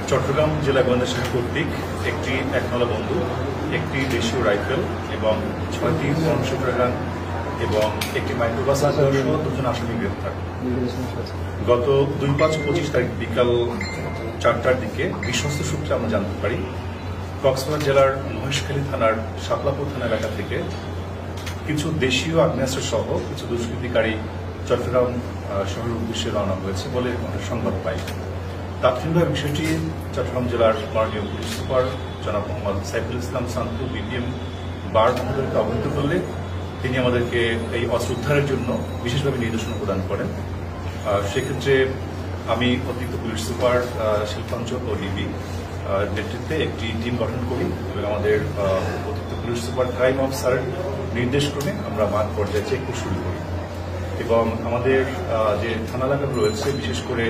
চট্টগ্রাম জেলা গোয়েন্দা শাখা কর্তৃক একটি একনলা বন্দুক, একটি দেশীয় রাইফেল এবং 6টি অনশুটার গান এবং একটি মাইক্রোবাস সহ 2জন আসামি গ্রেপ্তার। গত 2/5/25 তারিখ বিকাল 4টার দিকে বিশ্বস্ত সূত্রে আমরা জানতে পারি কক্সবাজার জেলার মহেশখালী থানার শাপলাপুর থানা এলাকা থেকে কিছু দেশীয় আগ্নেয়াস্ত্র সহ কিছু দুষ্কৃতিকারী চট্টগ্রাম শহরের উদ্দেশ্যে রওনা হয়েছে বলে আমরা সংবাদ পাই। তাৎক্ষণিকভাবে বিষয়টি চট্টগ্রাম জেলার মাননীয় পুলিশ সুপার জনাব মোহাম্মদ সাইফুল ইসলাম শান্তু বিপিএম বার মহোদয়কে অবহিত করলে তিনি আমাদেরকে এই অস্ত্র উদ্ধারের জন্য বিশেষভাবে নির্দেশনা প্রদান করেন। সেক্ষেত্রে আমি অতিরিক্ত পুলিশ সুপার শিল্পাঞ্চল ও ডিবি নেতৃত্বে একটি টিম গঠন করি এবং আমাদের অতিরিক্ত পুলিশ সুপার ক্রাইম অফিসারের নির্দেশক্রমে আমরা মাঠ পর্যায়ে চেকপোস্ট শুরু করি এবং আমাদের যে থানা এলাকাগুলো রয়েছে বিশেষ করে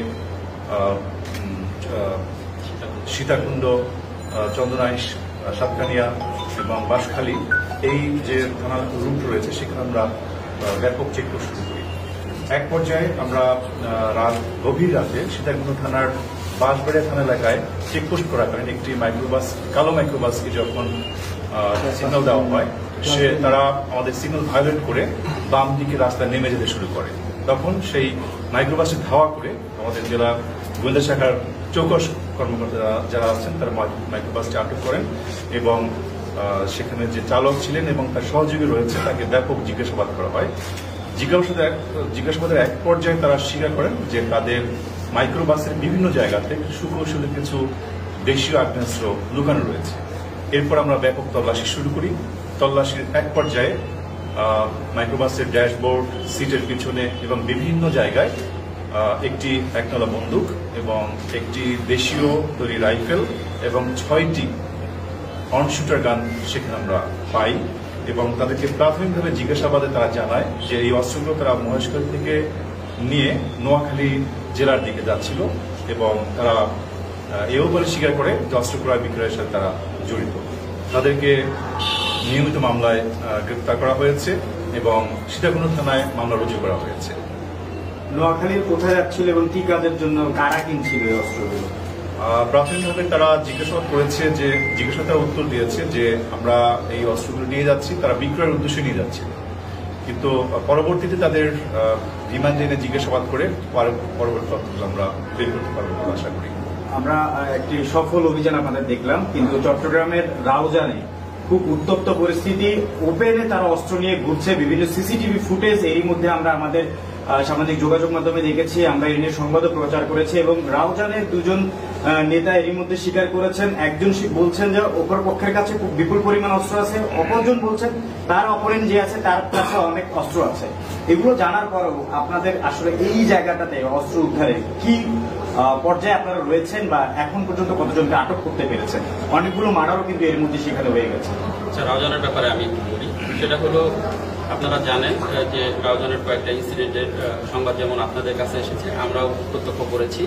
সীতাকুণ্ড, চন্দনাইশ, সাতকানিয়া এবং বাঁশখালী এই যে থানা রুট রয়েছে সেখানে আমরা ব্যাপক চেকপোস্ট শুরু করি। এক পর্যায়ে আমরা গভীর রাতে সীতাকুণ্ড থানার বাঁশবাড়িয়া থানা এলাকায় চেকপোস্ট করাকালীন একটি মাইক্রোবাস, কালো মাইক্রোবাসকে যখন সিগন্যাল দেওয়া হয় তারা আমাদের সিগন্যাল ভায়োলেট করে বাম দিকে রাস্তায় নেমে যেতে শুরু করে। তখন সেই মাইক্রোবাসে ধাওয়া করে আমাদের জেলা গোয়েন্দা শাখার চৌকস কর্মকর্তারা যারা আছেন তারা মাইক্রোবাসটি আটক করেন এবং সেখানে যে চালক ছিলেন এবং তার সহযোগী রয়েছে তাকে ব্যাপক জিজ্ঞাসাবাদ করা হয়। জিজ্ঞাসাবাদের এক পর্যায়ে তারা স্বীকার করেন যে তাদের মাইক্রোবাসের বিভিন্ন জায়গাতে সুকৌশলী কিছু দেশীয় আগ্নেয়াস্ত্র লুকানো রয়েছে। এরপর আমরা ব্যাপক তল্লাশি শুরু করি। তল্লাশির এক পর্যায়ে মাইক্রোবাসের ড্যাশবোর্ড, সিটের পিছনে এবং বিভিন্ন জায়গায় একটি একনলা বন্দুক এবং একটি দেশীয় তৈরি রাইফেল এবং 6টি অনশুটার গান সেখানে আমরা পাই এবং তাদেরকে প্রাথমিকভাবে জিজ্ঞাসাবাদে তারা জানায় যে এই অস্ত্রগুলো তারা মহেশখালী থেকে নিয়ে নোয়াখালী জেলার দিকে যাচ্ছিল এবং তারা এও বলে স্বীকার করে যে অস্ত্র ক্রয় বিক্রয়ের সাথে তারা জড়িত। তাদেরকে নিয়মিত মামলায় গ্রেপ্তার করা হয়েছে এবং সীতাকুণ্ড থানায় মামলা রুজু করা হয়েছে। নোয়াখালীর কোথায় যাচ্ছিল এবং কি কাজের জন্য কারা কিনছিল এই অস্ত্রগুলো? প্রাথমিকভাবে তারা জিজ্ঞাসাবাদ করেছে, যে জিজ্ঞাসাবাদের উত্তর দিয়েছে যে আমরা এই অস্ত্রগুলো নিয়ে যাচ্ছি, তারা বিক্রয়ের উদ্দেশ্যে নিয়ে যাচ্ছে। কিন্তু পরবর্তীতে তাদের রিমান্ডে এনে জিজ্ঞাসাবাদ করে পরবর্তী তথ্যগুলো আমরা বের করতে পারবো বলে আশা করি। আমরা একটি সফল অভিযান আপনাদের দেখলাম, কিন্তু চট্টগ্রামের রাউজানে খুব উত্তপ্ত পরিস্থিতি, ওপেনে তারা অস্ত্র নিয়ে ঘুরছে, বিভিন্ন সিসিটিভি ফুটেজ এরই মধ্যে আমরা আমাদের সামাজিক যোগাযোগ মাধ্যমে দেখেছি, আমরা এ নিয়ে সংবাদও প্রচার করেছি এবং রাউজানের 2জন নেতা এরই মধ্যে স্বীকার করেছেন। একজন বলছেন যে অপর পক্ষের কাছে খুব বিপুল পরিমাণ অস্ত্র আছে, অপরজন বলছেন তার অপরেন যে আছে তার কাছে অনেক অস্ত্র আছে। এগুলো জানার পরেও আপনাদের আসলে এই জায়গাটাতে অস্ত্র উদ্ধারে কি পর্যায়ে আপনারা রয়েছেন বা এখন পর্যন্ত কতজনকে আটক করতে পেরেছেন? অনেকগুলো মার্ডারও কিন্তু এর মধ্যে সেখানে হয়ে গেছে। আচ্ছা, রাউজানের ব্যাপারে আমি একটু বলি। সেটা হলো, আপনারা জানেন যে রাউজানের কয়েকটা ইনসিডেন্টের সংবাদ যেমন আপনাদের কাছে এসেছে, আমরাও প্রত্যক্ষ করেছি।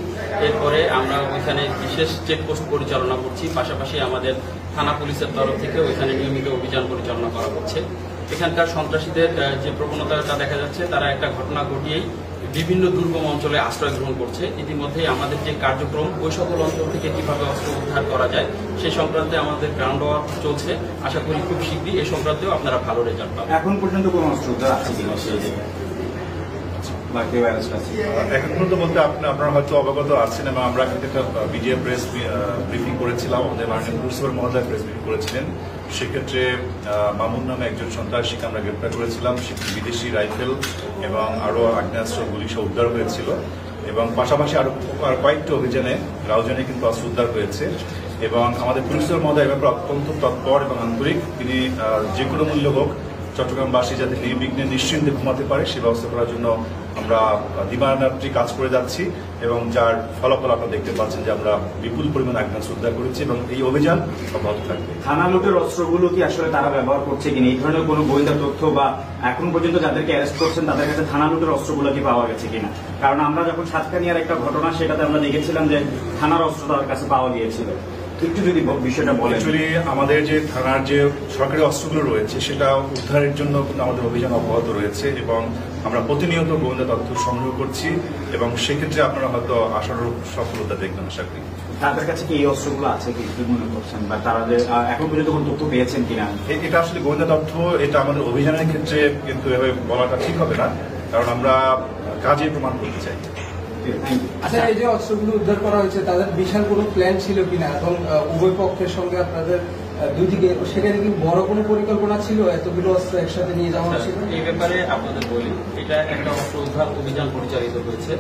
এরপরে আমরা ওইখানে বিশেষ চেকপোস্ট পরিচালনা করছি, পাশাপাশি আমাদের থানা পুলিশের তরফ থেকে ওইখানে নিয়মিত অভিযান পরিচালনা করা হচ্ছে। এখানকার সন্ত্রাসীদের যে প্রবণতাটা দেখা যাচ্ছে, তারা একটা ঘটনা ঘটিয়েই বিভিন্ন দুর্গম অঞ্চলে আশ্রয় গ্রহণ করছে। ইতিমধ্যে আমাদের যে কার্যক্রম, ওই সকল অঞ্চল থেকে কিভাবে অস্ত্র উদ্ধার করা যায় সেই সংক্রান্তে আমাদের গ্রাউন্ড ওয়ার্ক চলছে। আশা করি খুব শীঘ্রই এই সংক্রান্তেও আপনারা ভালো রেজাল্ট পাবেন। এখন পর্যন্ত কোন অস্ত্র উদ্ধার আছে কিনা এখন পর্যন্ত বলতে আপনারা হয়তো অবগত আছেন এবং আমরা কিন্তু একটা বিজিএ প্রেস ব্রিফিং করেছিলাম, আমাদের মাননীয় পুলিশ সুপার মহোদয় প্রেস ব্রিফিং করেছিলেন। সেক্ষেত্রে মামুন নামে একজন সন্ত্রাসীকে আমরা গ্রেপ্তার করেছিলাম, বিদেশি রাইফেল এবং আরো আগ্নেয়াস্ত্র গুলি সহ উদ্ধার হয়েছিল এবং পাশাপাশি আরো কয়েকটি অভিযানে রাউজানে কিন্তু অস্ত্র উদ্ধার হয়েছে এবং আমাদের পুলিশ সুপার মহোদয় এবার অত্যন্ত তৎপর এবং আন্তরিক। তিনি যে কোনো মূল্য হোক চট্টগ্রামবাসী যাতে নির্বিঘ্নে নিশ্চিন্তে ঘুমাতে পারে সে ব্যবস্থা করার জন্য আমরা দিবারাত্রি কাজ করে যাচ্ছি এবং যার ফলাফল আপনারা দেখতে পাচ্ছেন যে আমরা বিপুল পরিমাণ আগ্নেয়াস্ত্র উদ্ধার করেছি এবং এই অভিযান অব্যাহত থাকবে। থানা লুটের অস্ত্রগুলো কি আসলে তারা ব্যবহার করছে কিনা, এই ধরনের কোনো গোয়েন্দা তথ্য বা এখন পর্যন্ত যাদেরকে অ্যারেস্ট করছেন তাদের কাছে থানা লুটের অস্ত্রগুলো কি পাওয়া গেছে কিনা? কারণ আমরা যখন সাতকানিয়ার একটা ঘটনা সেটাতে আমরা দেখেছিলাম যে থানার অস্ত্র তাদের কাছে পাওয়া গিয়েছিল। একটু যদি বিষয়টা বলেন। অ্যাকচুয়ালি আমাদের যে থানার যে সরকারি অস্ত্রগুলো রয়েছে সেটা উদ্ধারের জন্য আমাদের অভিযান অব্যাহত রয়েছে এবং আমরা প্রতিনিয়ত গোয়েন্দা তথ্য সংগ্রহ করছি এবং সেক্ষেত্রে আপনারা হয়তো আশানুরূপ সফলতা দেখবেন আশা করি। তাদের কাছে কি এই অস্ত্রগুলো আছে কি মনে করছেন, বা তারা এখন পর্যন্ত কোনো তথ্য পেয়েছেন কিনা? এটা আসলে গোয়েন্দা তথ্য, এটা আমাদের অভিযানের ক্ষেত্রে কিন্তু এভাবে বলাটা ঠিক হবে না, কারণ আমরা কাজে প্রমাণ করতে চাই। আচ্ছা, এই যে অস্ত্রগুলো উদ্ধার করা হয়েছে তাদের বিশাল কোনো প্ল্যান ছিল কিনা, এবং উভয় পক্ষের সঙ্গে আপনাদের দুই দিকে সেখানে কি বড় কোনো পরিকল্পনা ছিল এতগুলো অস্ত্র একসাথে নিয়ে যাওয়া ছিল? এই ব্যাপারে আপনাদের বলি, এটা একটা অস্ত্র উদ্ধার অভিযান পরিচালিত হয়েছে।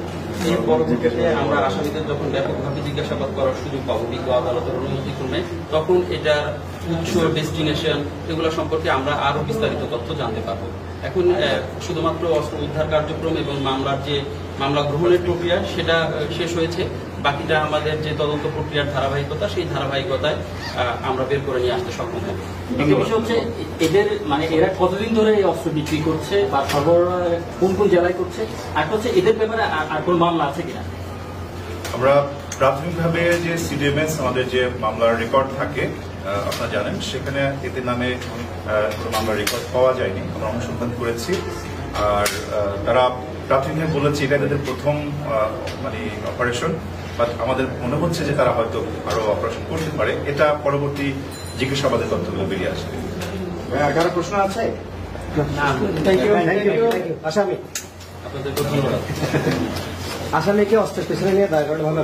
এর পরবর্তীতে আমরা আসামিদের যখন ব্যাপকভাবে জিজ্ঞাসাবাদ করার সুযোগ পাবো বিজ্ঞ আদালতের অনুমতিক্রমে, তখন এটার উৎস, ডেস্টিনেশন এগুলো সম্পর্কে আমরা আরো বিস্তারিত তথ্য জানতে পারবো। এখন শুধুমাত্র অস্ত্র উদ্ধার কার্যক্রম এবং মামলা গ্রহণের প্রক্রিয়া সেটা শেষ হয়েছে। বাকিটা আমাদের যে তদন্ত প্রক্রিয়ার ধারাবাহিকতা, সেই ধারাবাহিকতায় আমরা বের করে নিয়ে আসতে সক্ষম হব। একটা বিষয় হচ্ছে এদের এরা কতদিন ধরে এই অস্ত্র বিক্রি করছে বা সরবরাহ কোন কোন জেলায় করছে, আর হচ্ছে এদের ব্যাপারে আর কোন মামলা আছে কিনা? আমরা প্রাথমিকভাবে যে সিডিএমএস আমাদের যে মামলার রেকর্ড থাকে আপনারা জানেন, সেখানে এদের নামে কোনো মামলার রেকর্ড পাওয়া যায়নি। আমরা অনুসন্ধান করেছি, আর তারা প্রাথমিকভাবে বলেছে এটা তাদের প্রথম অপারেশন, বাট আমাদের মনে হচ্ছে যে তারা হয়তো আরো অপারেশন করতে পারে। এটা পরবর্তী জিজ্ঞাসাবাদের তথ্যগুলো বেরিয়ে আসবে। কারো প্রশ্ন আছে? Thank you. আসামি আপনাদেরকে ধন্যবাদ। আসামিকে অস্ত্রের পেছনে নিয়ে দাঁড় করানো ভালো।